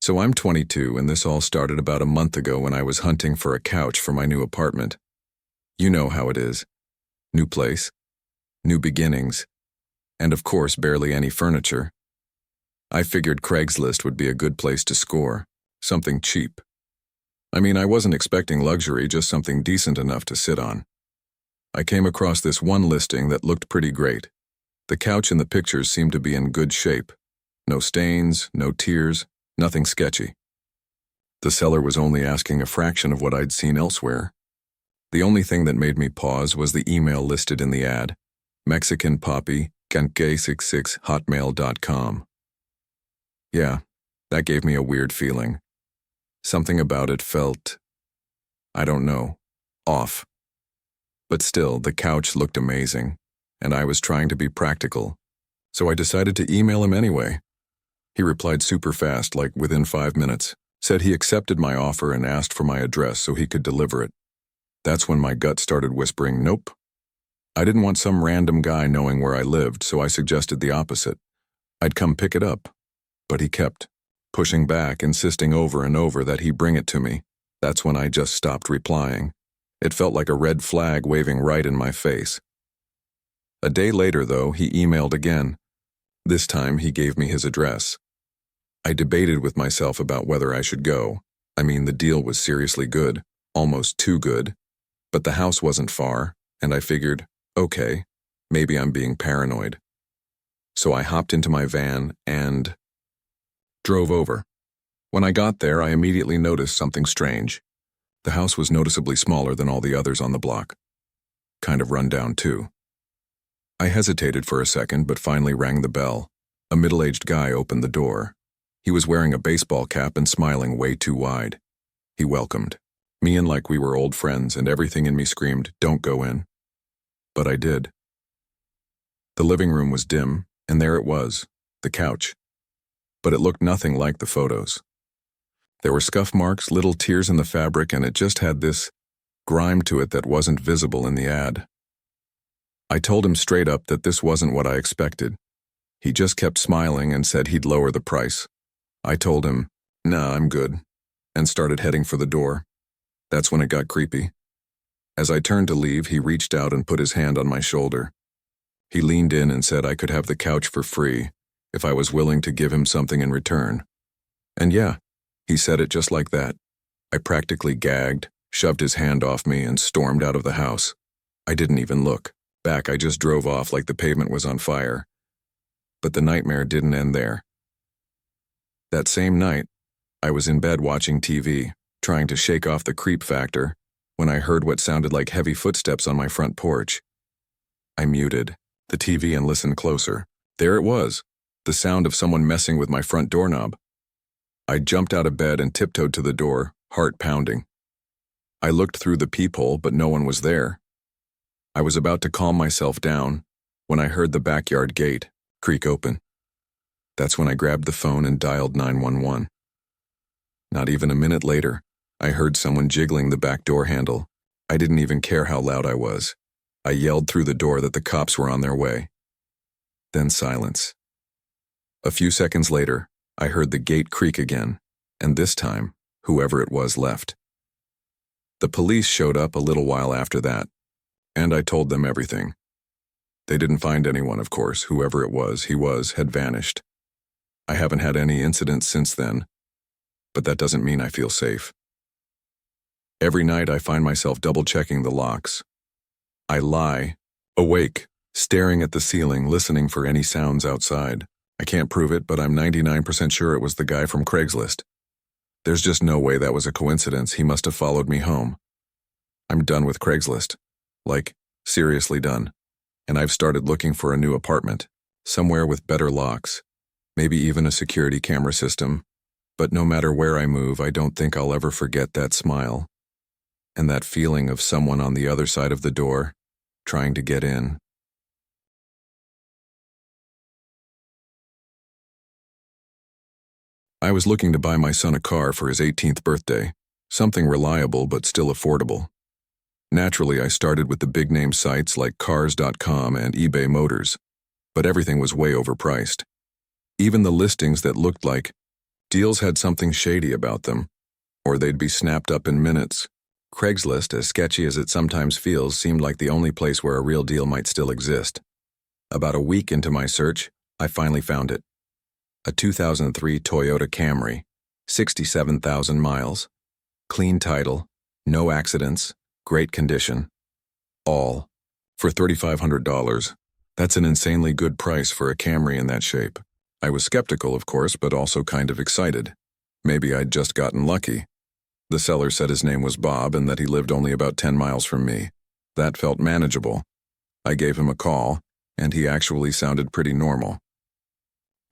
So I'm 22, and this all started about a month ago when I was hunting for a couch for my new apartment. You know how it is. New place, new beginnings, and of course barely any furniture. I figured Craigslist would be a good place to score, something cheap. I mean, I wasn't expecting luxury, just something decent enough to sit on. I came across this one listing that looked pretty great. The couch in the pictures seemed to be in good shape. No stains, no tears, nothing sketchy. The seller was only asking a fraction of what I'd seen elsewhere. The only thing that made me pause was the email listed in the ad, mexicanpoppy66hotmail.com. Yeah, that gave me a weird feeling. Something about it felt, I don't know, off. But still, the couch looked amazing, and I was trying to be practical, so I decided to email him anyway. He replied super fast, like within 5 minutes, said he accepted my offer and asked for my address so he could deliver it. That's when my gut started whispering, nope. I didn't want some random guy knowing where I lived, so I suggested the opposite. I'd come pick it up. But he kept pushing back, insisting over and over that he bring it to me. That's when I just stopped replying. It felt like a red flag waving right in my face. A day later, though, he emailed again. This time, he gave me his address. I debated with myself about whether I should go. I mean, the deal was seriously good, almost too good. But the house wasn't far, and I figured, okay, maybe I'm being paranoid. So I hopped into my van and drove over. When I got there, I immediately noticed something strange. The house was noticeably smaller than all the others on the block. Kind of run down, too. I hesitated for a second, but finally rang the bell. A middle-aged guy opened the door. He was wearing a baseball cap and smiling way too wide. He welcomed me in like we were old friends, and everything in me screamed, don't go in. But I did. The living room was dim, and there it was, the couch. But it looked nothing like the photos. There were scuff marks, little tears in the fabric, and it just had this grime to it that wasn't visible in the ad. I told him straight up that this wasn't what I expected. He just kept smiling and said he'd lower the price. I told him, nah, I'm good, and started heading for the door. That's when it got creepy. As I turned to leave, he reached out and put his hand on my shoulder. He leaned in and said I could have the couch for free if I was willing to give him something in return. And yeah, he said it just like that. I practically gagged, shoved his hand off me, and stormed out of the house. I didn't even look back. I just drove off like the pavement was on fire. But the nightmare didn't end there. That same night, I was in bed watching TV, trying to shake off the creep factor, when I heard what sounded like heavy footsteps on my front porch. I muted the TV and listened closer. There it was, the sound of someone messing with my front doorknob. I jumped out of bed and tiptoed to the door, heart pounding. I looked through the peephole, but no one was there. I was about to calm myself down when I heard the backyard gate creak open. That's when I grabbed the phone and dialed 911. Not even a minute later, I heard someone jiggling the back door handle. I didn't even care how loud I was. I yelled through the door that the cops were on their way. Then silence. A few seconds later, I heard the gate creak again, and this time, whoever it was left. The police showed up a little while after that, and I told them everything. They didn't find anyone, of course. Whoever it was, had vanished. I haven't had any incidents since then, but that doesn't mean I feel safe. Every night I find myself double-checking the locks. I lie, awake, staring at the ceiling, listening for any sounds outside. I can't prove it, but I'm 99% sure it was the guy from Craigslist. There's just no way that was a coincidence. He must have followed me home. I'm done with Craigslist. Like, seriously done. And I've started looking for a new apartment, somewhere with better locks, maybe even a security camera system. But no matter where I move, I don't think I'll ever forget that smile and that feeling of someone on the other side of the door, trying to get in. I was looking to buy my son a car for his 18th birthday, something reliable but still affordable. Naturally, I started with the big-name sites like Cars.com and eBay Motors, but everything was way overpriced. Even the listings that looked like Deals had something shady about them, or they'd be snapped up in minutes. Craigslist, as sketchy as it sometimes feels, seemed like the only place where a real deal might still exist. About a week into my search, I finally found it. A 2003 Toyota Camry, 67,000 miles. Clean title, no accidents, great condition. All for $3,500. That's an insanely good price for a Camry in that shape. I was skeptical, of course, but also kind of excited. Maybe I'd just gotten lucky. The seller said his name was Bob and that he lived only about 10 miles from me. That felt manageable. I gave him a call, and he actually sounded pretty normal.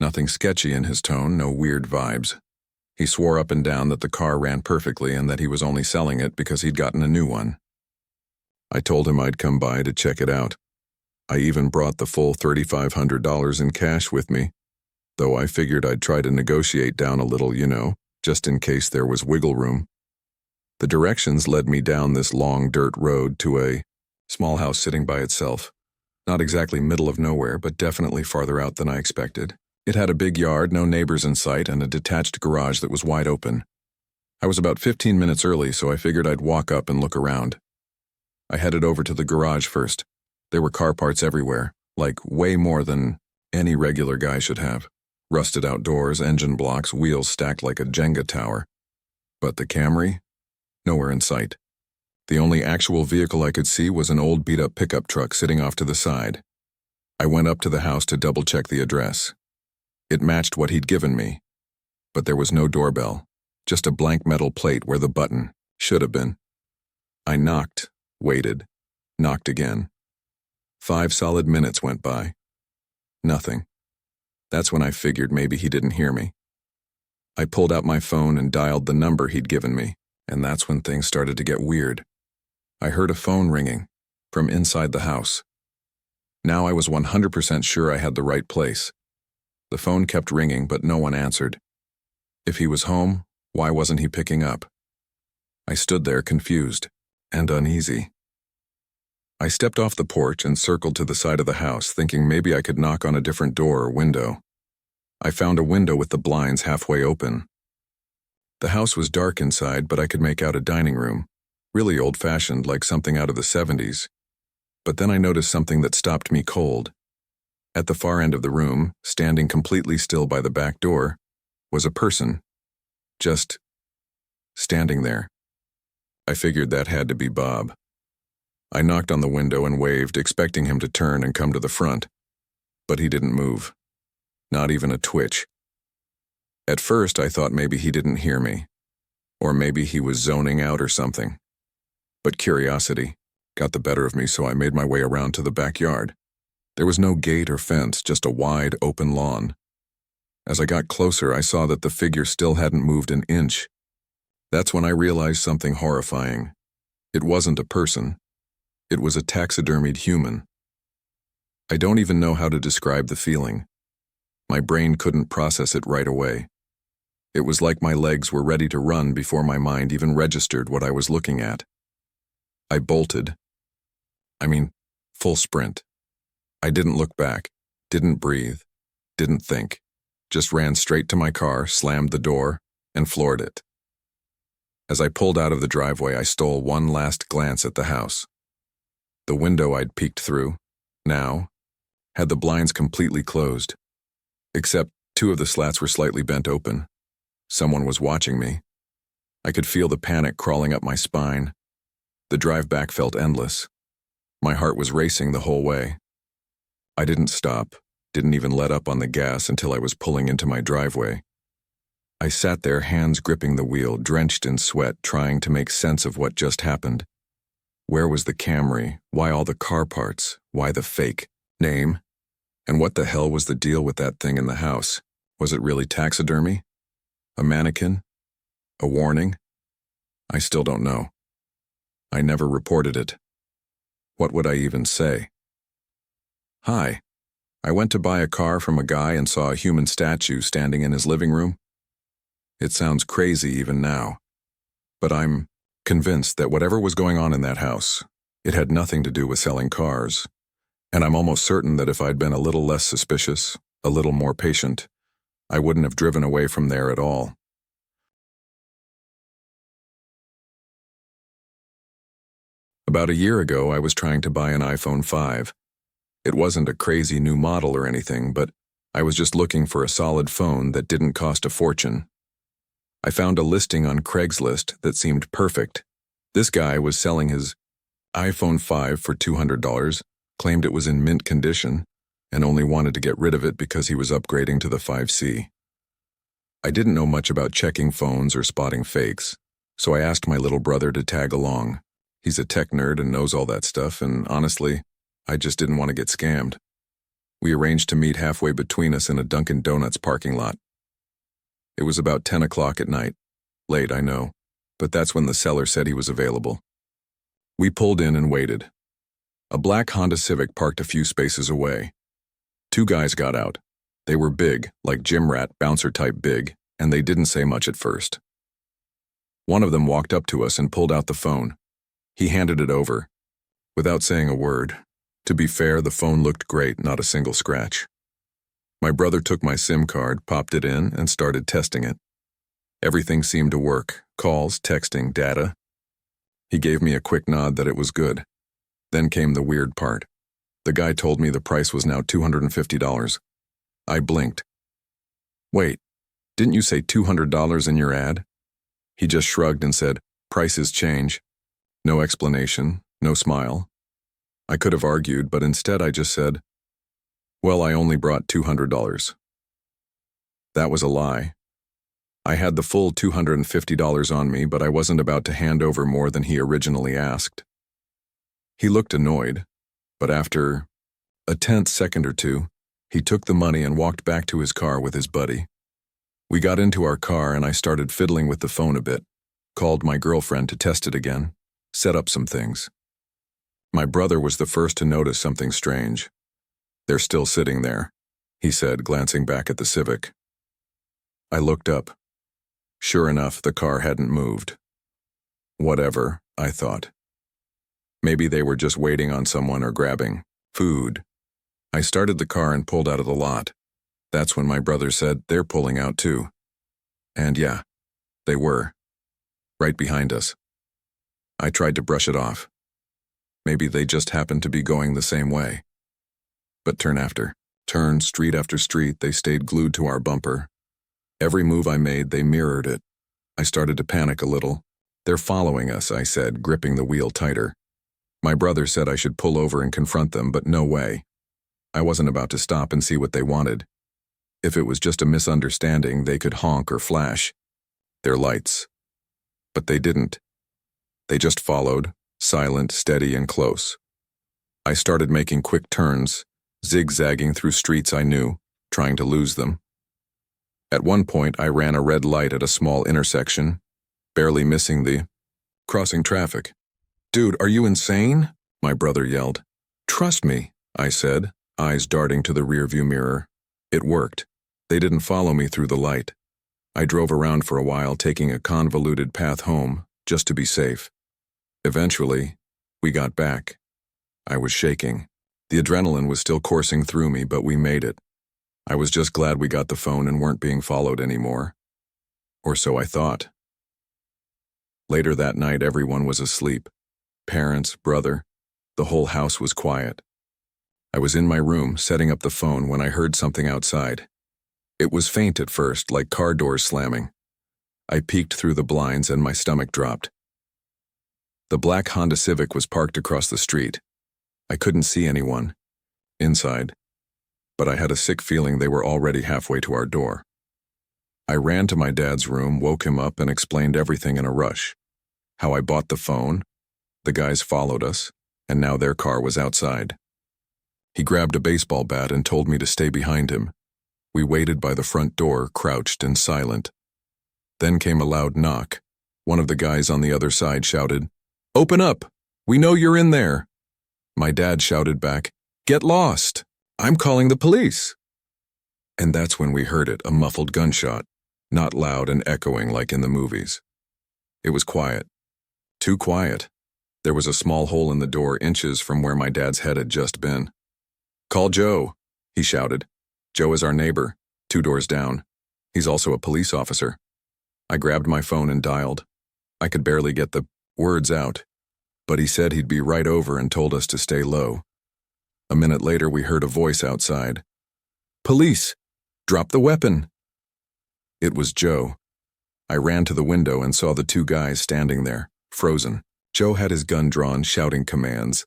Nothing sketchy in his tone, no weird vibes. He swore up and down that the car ran perfectly and that he was only selling it because he'd gotten a new one. I told him I'd come by to check it out. I even brought the full $3,500 in cash with me, though I figured I'd try to negotiate down a little, just in case there was wiggle room. The directions led me down this long dirt road to a small house sitting by itself. Not exactly middle of nowhere, but definitely farther out than I expected. It had a big yard, no neighbors in sight, and a detached garage that was wide open. I was about 15 minutes early, so I figured I'd walk up and look around. I headed over to the garage first. There were car parts everywhere, like way more than any regular guy should have. Rusted outdoors, engine blocks, wheels stacked like a Jenga tower. But the Camry? Nowhere in sight. The only actual vehicle I could see was an old beat-up pickup truck sitting off to the side. I went up to the house to double-check the address. It matched what he'd given me, but there was no doorbell, just a blank metal plate where the button should have been. I knocked, waited, knocked again. 5 solid minutes went by. Nothing. That's when I figured maybe he didn't hear me. I pulled out my phone and dialed the number he'd given me, and that's when things started to get weird. I heard a phone ringing from inside the house. Now I was 100% sure I had the right place. The phone kept ringing, but no one answered. If he was home, why wasn't he picking up? I stood there confused and uneasy. I stepped off the porch and circled to the side of the house, thinking maybe I could knock on a different door or window. I found a window with the blinds halfway open. The house was dark inside, but I could make out a dining room, really old-fashioned, like something out of the 70s. But then I noticed something that stopped me cold. At the far end of the room, standing completely still by the back door, was a person. Just standing there. I figured that had to be Bob. I knocked on the window and waved, expecting him to turn and come to the front. But he didn't move. Not even a twitch. At first, I thought maybe he didn't hear me, or maybe he was zoning out or something. But curiosity got the better of me, so I made my way around to the backyard. There was no gate or fence, just a wide, open lawn. As I got closer, I saw that the figure still hadn't moved an inch. That's when I realized something horrifying. It wasn't a person. It was a taxidermied human. I don't even know how to describe the feeling. My brain couldn't process it right away. It was like my legs were ready to run before my mind even registered what I was looking at. I bolted. Full sprint. I didn't look back, didn't breathe, didn't think. Just ran straight to my car, slammed the door, and floored it. As I pulled out of the driveway, I stole one last glance at the house. The window I'd peeked through, now, had the blinds completely closed. Except 2 of the slats were slightly bent open. Someone was watching me. I could feel the panic crawling up my spine. The drive back felt endless. My heart was racing the whole way. I didn't stop, didn't even let up on the gas until I was pulling into my driveway. I sat there, hands gripping the wheel, drenched in sweat, trying to make sense of what just happened. Where was the Camry? Why all the car parts? Why the fake name? And what the hell was the deal with that thing in the house? Was it really taxidermy? A mannequin? A warning? I still don't know. I never reported it. What would I even say? Hi. I went to buy a car from a guy and saw a human statue standing in his living room. It sounds crazy even now, but I'm convinced that whatever was going on in that house, it had nothing to do with selling cars. And I'm almost certain that if I'd been a little less suspicious, a little more patient, I wouldn't have driven away from there at all. About a year ago, I was trying to buy an iPhone 5. It wasn't a crazy new model or anything, but I was just looking for a solid phone that didn't cost a fortune. I found a listing on Craigslist that seemed perfect. This guy was selling his iPhone 5 for $200, claimed it was in mint condition, and only wanted to get rid of it because he was upgrading to the 5C. I didn't know much about checking phones or spotting fakes, so I asked my little brother to tag along. He's a tech nerd and knows all that stuff, and honestly, I just didn't want to get scammed. We arranged to meet halfway between us in a Dunkin' Donuts parking lot. It was about 10 o'clock at night. Late, I know, but that's when the seller said he was available. We pulled in and waited. A black Honda Civic parked a few spaces away. Two guys got out. They were big, like gym rat, bouncer type big, and they didn't say much at first. One of them walked up to us and pulled out the phone. He handed it over, without saying a word. To be fair, the phone looked great, not a single scratch. My brother took my SIM card, popped it in, and started testing it. Everything seemed to work: calls, texting, data. He gave me a quick nod that it was good. Then came the weird part. The guy told me the price was now $250. I blinked. Wait, didn't you say $200 in your ad? He just shrugged and said, "Prices change." No explanation, no smile. I could have argued, but instead I just said, "Well, I only brought $200. That was a lie. I had the full $250 on me, but I wasn't about to hand over more than he originally asked. He looked annoyed, but after a tense second or two, he took the money and walked back to his car with his buddy. We got into our car and I started fiddling with the phone a bit, called my girlfriend to test it again, set up some things. My brother was the first to notice something strange. "They're still sitting there," he said, glancing back at the Civic. I looked up. Sure enough, the car hadn't moved. Whatever, I thought. Maybe they were just waiting on someone or grabbing food. I started the car and pulled out of the lot. That's when my brother said, "They're pulling out too." And yeah, they were. Right behind us. I tried to brush it off. Maybe they just happened to be going the same way. But turn after turn, street after street, they stayed glued to our bumper. Every move I made, they mirrored it. I started to panic a little. "They're following us," I said, gripping the wheel tighter. My brother said I should pull over and confront them, but no way. I wasn't about to stop and see what they wanted. If it was just a misunderstanding, they could honk or flash their lights. But they didn't. They just followed, silent, steady, and close. I started making quick turns, zigzagging through streets I knew, trying to lose them. At one point, I ran a red light at a small intersection, barely missing the crossing traffic. "Dude, are you insane?" my brother yelled. "Trust me," I said, eyes darting to the rearview mirror. It worked. They didn't follow me through the light. I drove around for a while, taking a convoluted path home, just to be safe. Eventually, we got back. I was shaking. The adrenaline was still coursing through me, but we made it. I was just glad we got the phone and weren't being followed anymore. Or so I thought. Later that night, everyone was asleep. Parents, brother. The whole house was quiet. I was in my room, setting up the phone, when I heard something outside. It was faint at first, like car doors slamming. I peeked through the blinds and my stomach dropped. The black Honda Civic was parked across the street. I couldn't see anyone inside, but I had a sick feeling they were already halfway to our door. I ran to my dad's room, woke him up, and explained everything in a rush. How I bought the phone, the guys followed us, and now their car was outside. He grabbed a baseball bat and told me to stay behind him. We waited by the front door, crouched and silent. Then came a loud knock. One of the guys on the other side shouted, "Open up! We know you're in there!" My dad shouted back, "Get lost! I'm calling the police!" And that's when we heard it, a muffled gunshot, not loud and echoing like in the movies. It was quiet. Too quiet. There was a small hole in the door inches from where my dad's head had just been. "Call Joe," he shouted. "Joe is our neighbor, 2 doors down. He's also a police officer. I grabbed my phone and dialed. I could barely get the words out, but he said he'd be right over and told us to stay low. A minute later, we heard a voice outside. "Police! Drop the weapon!" It was Joe. I ran to the window and saw the two guys standing there, frozen. Joe had his gun drawn, shouting commands.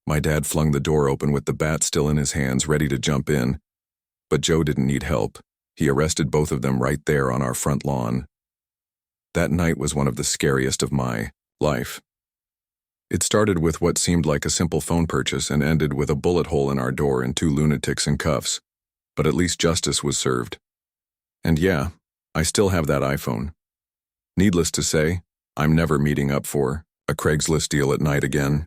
My dad flung the door open with the bat still in his hands, ready to jump in. But Joe didn't need help. He arrested both of them right there on our front lawn. That night was one of the scariest of my life. It started with what seemed like a simple phone purchase and ended with a bullet hole in our door and two lunatics in cuffs. But at least justice was served. And yeah, I still have that iPhone. Needless to say, I'm never meeting up for a Craigslist deal at night again.